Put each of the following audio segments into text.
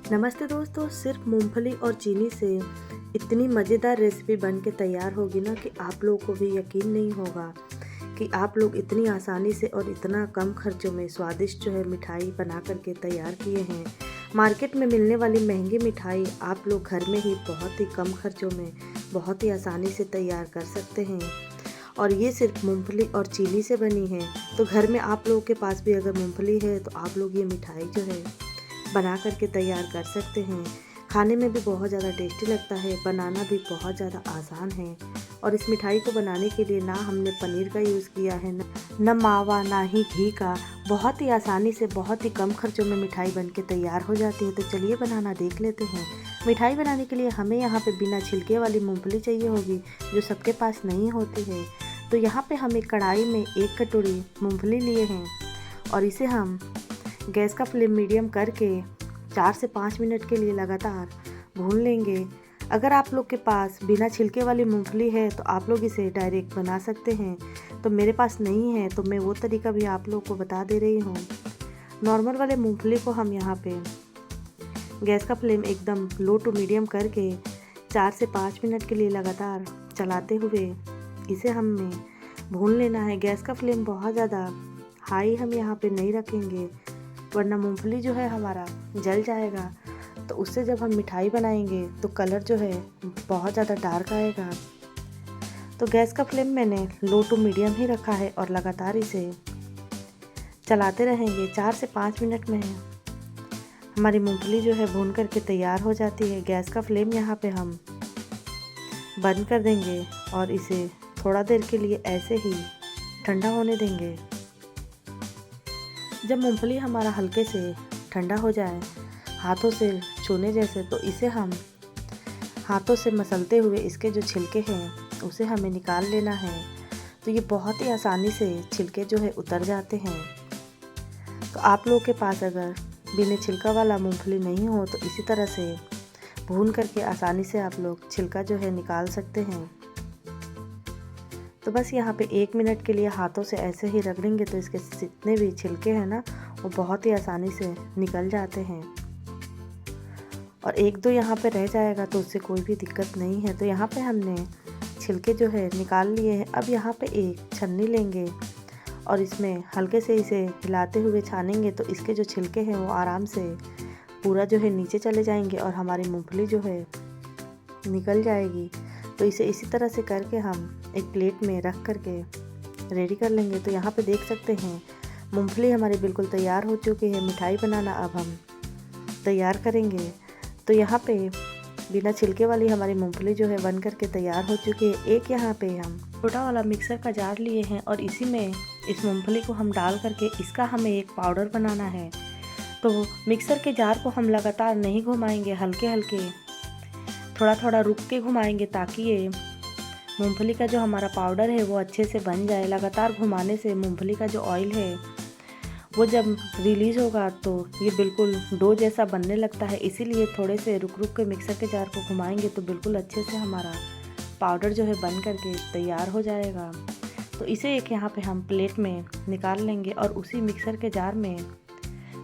नमस्ते दोस्तों, सिर्फ मूंगफली और चीनी से इतनी मज़ेदार रेसिपी बन के तैयार होगी ना कि आप लोगों को भी यकीन नहीं होगा कि आप लोग इतनी आसानी से और इतना कम खर्चों में स्वादिष्ट जो है मिठाई बना करके तैयार किए हैं। मार्केट में मिलने वाली महंगी मिठाई आप लोग घर में ही बहुत ही कम खर्चों में बहुत ही आसानी से तैयार कर सकते हैं। और ये सिर्फ मूंगफली और चीनी से बनी है। तो घर में आप लोगों के पास भी अगर मूंगफली है तो आप लोग ये मिठाई जो है बना करके तैयार कर सकते हैं। खाने में भी बहुत ज़्यादा टेस्टी लगता है, बनाना भी बहुत ज़्यादा आसान है। और इस मिठाई को बनाने के लिए ना हमने पनीर का यूज़ किया है, न मावा ना ही घी का। बहुत ही आसानी से बहुत ही कम खर्चों में मिठाई बन के तैयार हो जाती है। तो चलिए बनाना देख लेते हैं। मिठाई बनाने के लिए हमें यहाँ पे बिना छिलके वाली मूँगफली चाहिए होगी, जो सबके पास नहीं होती है। तो यहाँ पे हम एक कढ़ाई में 1 कटोरी मूँगफली लिए हैं और इसे हम गैस का फ्लेम मीडियम करके 4 से 5 मिनट के लिए लगातार भून लेंगे। अगर आप लोग के पास बिना छिलके वाली मूंगफली है तो आप लोग इसे डायरेक्ट बना सकते हैं। तो मेरे पास नहीं है तो मैं वो तरीका भी आप लोग को बता दे रही हूँ। नॉर्मल वाले मूंगफली को हम यहाँ पे गैस का फ्लेम एकदम लो टू मीडियम करके 4 से 5 मिनट के लिए लगातार चलाते हुए इसे हमें भून लेना है। गैस का फ्लेम बहुत ज़्यादा हाई हम यहाँ पे नहीं रखेंगे, वरना मूंगफली जो है हमारा जल जाएगा। तो उससे जब हम मिठाई बनाएंगे तो कलर जो है बहुत ज़्यादा डार्क आएगा। तो गैस का फ्लेम मैंने लो टू मीडियम ही रखा है और लगातार इसे चलाते रहेंगे। 4 से 5 मिनट में हमारी मूंगफली जो है भून करके तैयार हो जाती है। गैस का फ्लेम यहाँ पे हम बंद कर देंगे और इसे थोड़ा देर के लिए ऐसे ही ठंडा होने देंगे। जब मूंगफली हमारा हल्के से ठंडा हो जाए, हाथों से छूने जैसे, तो इसे हम हाथों से मसलते हुए इसके जो छिलके हैं उसे हमें निकाल लेना है। तो ये बहुत ही आसानी से छिलके जो है उतर जाते हैं। तो आप लोगों के पास अगर बिना छिलका वाला मूंगफली नहीं हो तो इसी तरह से भून करके आसानी से आप लोग छिलका जो है निकाल सकते हैं। तो बस यहाँ पे 1 मिनट के लिए हाथों से ऐसे ही रगड़ेंगे तो इसके जितने भी छिलके हैं ना वो बहुत ही आसानी से निकल जाते हैं। और 1-2 यहाँ पे रह जाएगा तो उससे कोई भी दिक्कत नहीं है। तो यहाँ पे हमने छिलके जो है निकाल लिए हैं। अब यहाँ पे एक छन्नी लेंगे और इसमें हल्के से इसे हिलाते हुए छानेंगे तो इसके जो छिलके हैं वो आराम से पूरा जो है नीचे चले जाएंगे और हमारी मूँगफली जो है निकल जाएगी। तो इसे इसी तरह से करके हम एक प्लेट में रख करके रेडी कर लेंगे। तो यहाँ पे देख सकते हैं मूंगफली हमारी बिल्कुल तैयार हो चुकी है। मिठाई बनाना अब हम तैयार करेंगे। तो यहाँ पे बिना छिलके वाली हमारी मूंगफली जो है बन करके तैयार हो चुकी है। एक यहाँ पे हम छोटा वाला मिक्सर का जार लिए हैं और इसी में इस मूंगफली को हम डाल करके इसका हमें एक पाउडर बनाना है। तो मिक्सर के जार को हम लगातार नहीं घुमाएंगे, हल्के हल्के थोड़ा थोड़ा रुक के घुमाएंगे ताकि ये मूंगफली का जो हमारा पाउडर है वो अच्छे से बन जाए। लगातार घुमाने से मूंगफली का जो ऑयल है वो जब रिलीज़ होगा तो ये बिल्कुल डो जैसा बनने लगता है। इसीलिए थोड़े से रुक रुक के मिक्सर के जार को घुमाएंगे तो बिल्कुल अच्छे से हमारा पाउडर जो है बन करके तैयार हो जाएगा। तो इसे एक यहाँ पे हम प्लेट में निकाल लेंगे और उसी मिक्सर के जार में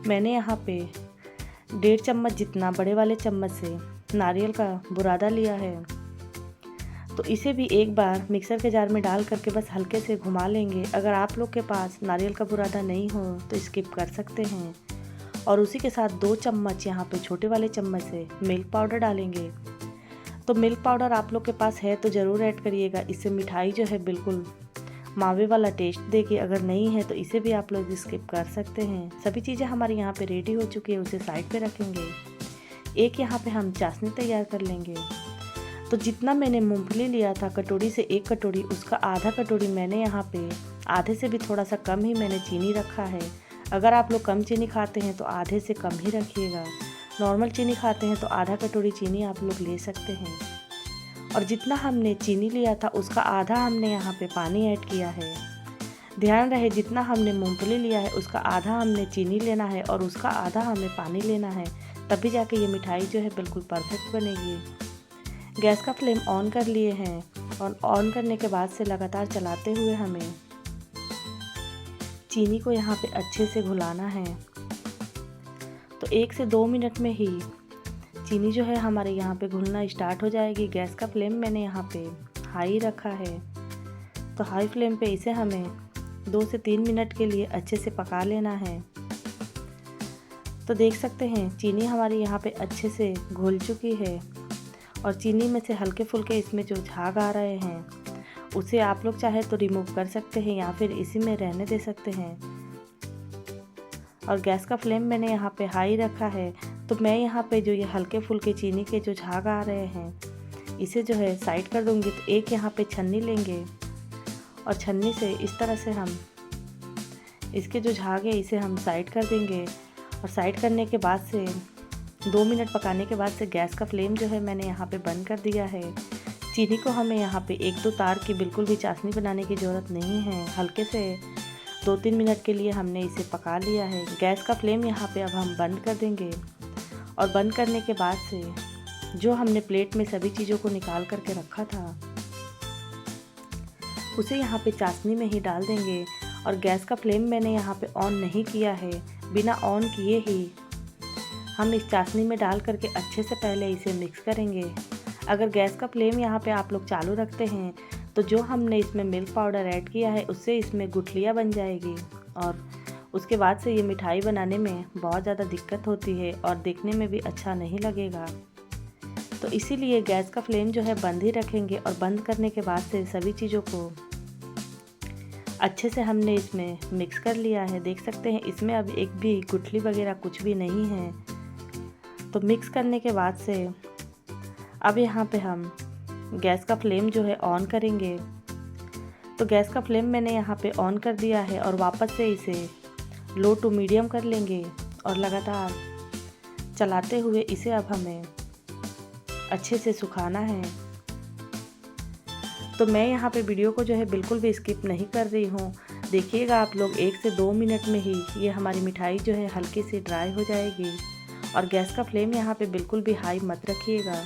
मैंने यहाँ पे 1.5 चम्मच जितना बड़े वाले चम्मच से नारियल का बुरादा लिया है। तो इसे भी एक बार मिक्सर के जार में डाल करके बस हल्के से घुमा लेंगे। अगर आप लोग के पास नारियल का बुरादा नहीं हो तो स्किप कर सकते हैं। और उसी के साथ 2 चम्मच यहाँ पे छोटे वाले चम्मच से मिल्क पाउडर डालेंगे। तो मिल्क पाउडर आप लोग के पास है तो ज़रूर ऐड करिएगा। इससे मिठाई जो है बिल्कुल मावे वाला टेस्ट देगी। अगर नहीं है तो इसे भी आप लोग स्किप कर सकते हैं। सभी चीज़ें हमारी यहाँ पे रेडी हो चुकी है, उसे साइड पे रखेंगे। एक यहाँ पे हम चाशनी तैयार कर लेंगे। तो जितना मैंने मूंगफली लिया था कटोरी से 1 कटोरी, उसका आधा कटोरी मैंने यहाँ पे आधे से भी थोड़ा सा कम ही मैंने चीनी रखा है। अगर आप लोग कम चीनी खाते हैं तो आधे से कम ही रखिएगा। नॉर्मल चीनी खाते हैं तो आधा कटोरी चीनी आप लोग ले सकते हैं। और जितना हमने चीनी लिया था उसका आधा हमने यहाँ पे पानी ऐड किया है। ध्यान रहे जितना हमने मूंगफली लिया है उसका आधा हमने चीनी लेना है और उसका आधा हमें पानी लेना है, तभी जाके ये मिठाई जो है बिल्कुल परफेक्ट बनेगी। गैस का फ्लेम ऑन कर लिए हैं और ऑन करने के बाद से लगातार चलाते हुए हमें चीनी को यहाँ पे अच्छे से घुलाना है। तो 1 से 2 मिनट में ही चीनी जो है हमारे यहाँ पे घुलना स्टार्ट हो जाएगी। गैस का फ्लेम मैंने यहाँ पे हाई रखा है, तो हाई फ्लेम पे इसे हमें 2 से 3 मिनट के लिए अच्छे से पका लेना है। तो देख सकते हैं चीनी हमारी यहाँ पे अच्छे से घुल चुकी है और चीनी में से हल्के फुल्के इसमें जो झाग आ रहे हैं उसे आप लोग चाहे तो रिमूव कर सकते हैं या फिर इसी में रहने दे सकते हैं। और गैस का फ्लेम मैंने यहाँ पे हाई रखा है, तो मैं यहाँ पे जो ये हल्के फुल्के चीनी के जो झाग आ रहे हैं इसे जो है साइड कर दूँगी। तो एक यहाँ पे छन्नी लेंगे और छन्नी से इस तरह से हम इसके जो झाग है इसे हम साइड कर देंगे। और साइड करने के बाद से 2 मिनट पकाने के बाद से गैस का फ्लेम जो है मैंने यहाँ पे बंद कर दिया है। चीनी को हमें यहाँ पे 1-2 तार की बिल्कुल भी चाशनी बनाने की ज़रूरत नहीं है। हल्के से 2-3 मिनट के लिए हमने इसे पका लिया है। गैस का फ्लेम यहाँ पे अब हम बंद कर देंगे और बंद करने के बाद से जो हमने प्लेट में सभी चीज़ों को निकाल करके रखा था उसे यहाँ पे चाशनी में ही डाल देंगे। और गैस का फ्लेम मैंने यहाँ पे ऑन नहीं किया है, बिना ऑन किए ही हम इस चाशनी में डाल करके अच्छे से पहले इसे मिक्स करेंगे। अगर गैस का फ्लेम यहाँ पे आप लोग चालू रखते हैं तो जो हमने इसमें मिल्क पाउडर ऐड किया है उससे इसमें गुठलियाँ बन जाएगी और उसके बाद से ये मिठाई बनाने में बहुत ज़्यादा दिक्कत होती है और देखने में भी अच्छा नहीं लगेगा। तो इसीलिए गैस का फ्लेम जो है बंद ही रखेंगे। और बंद करने के बाद से सभी चीज़ों को अच्छे से हमने इसमें मिक्स कर लिया है। देख सकते हैं इसमें अब एक भी गुठली वगैरह कुछ भी नहीं है। तो मिक्स करने के बाद से अब यहाँ पे हम गैस का फ्लेम जो है ऑन करेंगे। तो गैस का फ्लेम मैंने यहाँ पे ऑन कर दिया है और वापस से इसे लो टू मीडियम कर लेंगे और लगातार चलाते हुए इसे अब हमें अच्छे से सुखाना है। तो मैं यहाँ पे वीडियो को जो है बिल्कुल भी स्किप नहीं कर रही हूँ। देखिएगा आप लोग 1 से 2 मिनट में ही ये हमारी मिठाई जो है हल्की सी ड्राई हो जाएगी। और गैस का फ्लेम यहाँ पे बिल्कुल भी हाई मत रखिएगा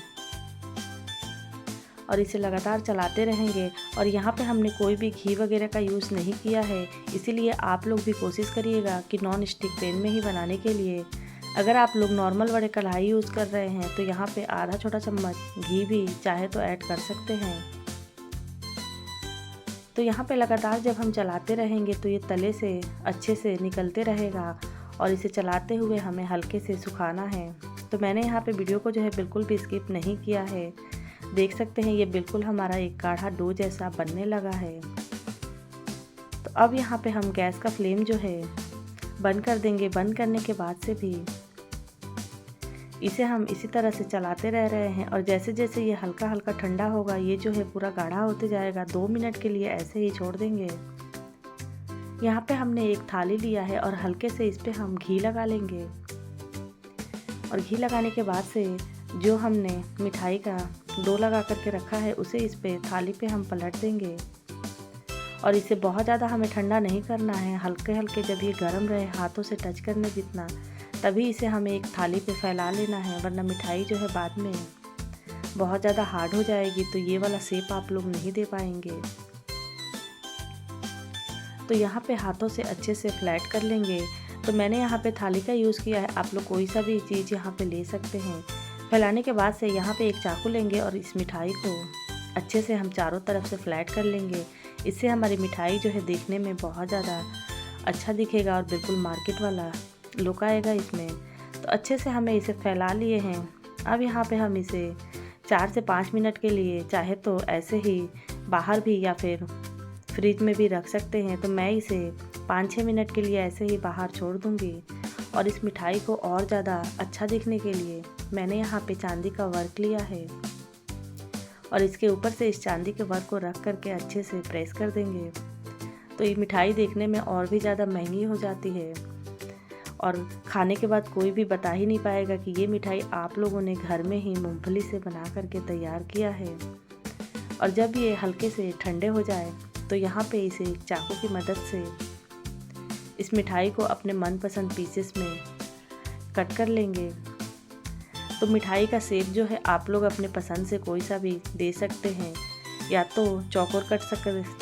और इसे लगातार चलाते रहेंगे। और यहाँ पे हमने कोई भी घी वगैरह का यूज़ नहीं किया है, इसीलिए आप लोग भी कोशिश करिएगा कि नॉन स्टिक पैन में ही बनाने के लिए। अगर आप लोग नॉर्मल बड़े कढ़ाई यूज़ कर रहे हैं तो यहाँ पे आधा छोटा चम्मच घी भी चाहे तो ऐड कर सकते हैं। तो यहाँ पे लगातार जब हम चलाते रहेंगे तो ये तले से अच्छे से निकलते रहेगा और इसे चलाते हुए हमें हल्के से सुखाना है। तो मैंने यहाँ पे वीडियो को जो है बिल्कुल भी स्किप नहीं किया है। देख सकते हैं ये बिल्कुल हमारा एक गाढ़ा डो जैसा बनने लगा है। तो अब यहाँ पे हम गैस का फ्लेम जो है बंद कर देंगे। बंद करने के बाद से भी इसे हम इसी तरह से चलाते रह रहे हैं और जैसे जैसे ये हल्का हल्का ठंडा होगा ये जो है पूरा गाढ़ा होते जाएगा। 2 मिनट के लिए ऐसे ही छोड़ देंगे। यहाँ पे हमने एक थाली लिया है और हल्के से इस पे हम घी लगा लेंगे। और घी लगाने के बाद से जो हमने मिठाई का डो लगा करके रखा है उसे इस पे थाली पे हम पलट देंगे। और इसे बहुत ज़्यादा हमें ठंडा नहीं करना है, हल्के हल्के जब ये गर्म रहे हाथों से टच करने जितना, तभी इसे हमें एक थाली पे फैला लेना है, वरना मिठाई जो है बाद में बहुत ज़्यादा हार्ड हो जाएगी तो ये वाला शेप आप लोग नहीं दे पाएंगे। तो यहाँ पे हाथों से अच्छे से फ्लैट कर लेंगे। तो मैंने यहाँ पे थाली का यूज़ किया है, आप लोग कोई सा भी चीज़ यहाँ पे ले सकते हैं। फैलाने के बाद से यहाँ पे एक चाकू लेंगे और इस मिठाई को अच्छे से हम चारों तरफ से फ्लैट कर लेंगे। इससे हमारी मिठाई जो है देखने में बहुत ज़्यादा अच्छा दिखेगा और बिल्कुल मार्केट वाला लुक आएगा इसमें। तो अच्छे से हमें इसे फैला लिए हैं। अब यहाँ पे हम इसे 4 से 5 मिनट के लिए चाहे तो ऐसे ही बाहर भी या फिर फ्रिज में भी रख सकते हैं। तो मैं इसे 5-6 मिनट के लिए ऐसे ही बाहर छोड़ दूँगी। और इस मिठाई को और ज़्यादा अच्छा दिखने के लिए मैंने यहाँ पे चांदी का वर्क लिया है और इसके ऊपर से इस चांदी के वर्क को रख करके अच्छे से प्रेस कर देंगे। तो ये मिठाई देखने में और भी ज़्यादा महंगी हो जाती है और खाने के बाद कोई भी बता ही नहीं पाएगा कि ये मिठाई आप लोगों ने घर में ही मूंगफली से बना करके तैयार किया है। और जब ये हल्के से ठंडे हो जाए तो यहाँ पे इसे एक चाकू की मदद से इस मिठाई को अपने मनपसंद पीसेस में कट कर लेंगे। तो मिठाई का शेप जो है आप लोग अपने पसंद से कोई सा भी दे सकते हैं, या तो चौकोर कट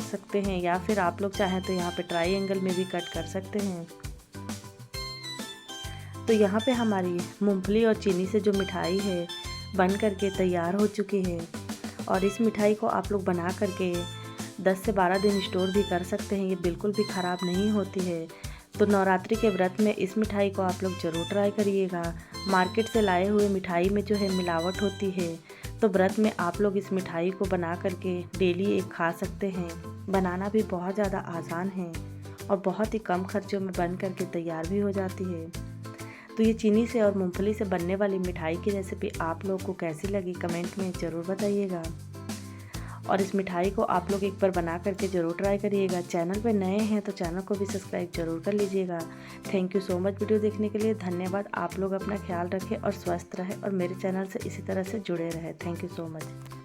सकते हैं या फिर आप लोग चाहें तो यहाँ पे ट्रायंगल में भी कट कर सकते हैं। तो तो यहाँ पे हमारी मूंगफली और चीनी से जो मिठाई है बन करके तैयार हो चुकी है। और इस मिठाई को आप लोग बना करके 10 से 12 दिन स्टोर भी कर सकते हैं, ये बिल्कुल भी ख़राब नहीं होती है। तो नवरात्रि के व्रत में इस मिठाई को आप लोग ज़रूर ट्राई करिएगा। मार्केट से लाए हुए मिठाई में जो है मिलावट होती है, तो व्रत में आप लोग इस मिठाई को बना करके डेली एक खा सकते हैं। बनाना भी बहुत ज़्यादा आसान है और बहुत ही कम खर्चों में बन करके तैयार भी हो जाती है। तो ये चीनी से और मूंगफली से बनने वाली मिठाई की रेसिपी आप लोग को कैसी लगी कमेंट में ज़रूर बताइएगा। और इस मिठाई को आप लोग एक बार बना करके ज़रूर ट्राई करिएगा। चैनल पे नए हैं तो चैनल को भी सब्सक्राइब ज़रूर कर लीजिएगा। Thank you so much video देखने के लिए, धन्यवाद। आप लोग अपना ख्याल रखें और स्वस्थ रहें और मेरे चैनल से इसी तरह से जुड़े रहें। Thank you so much.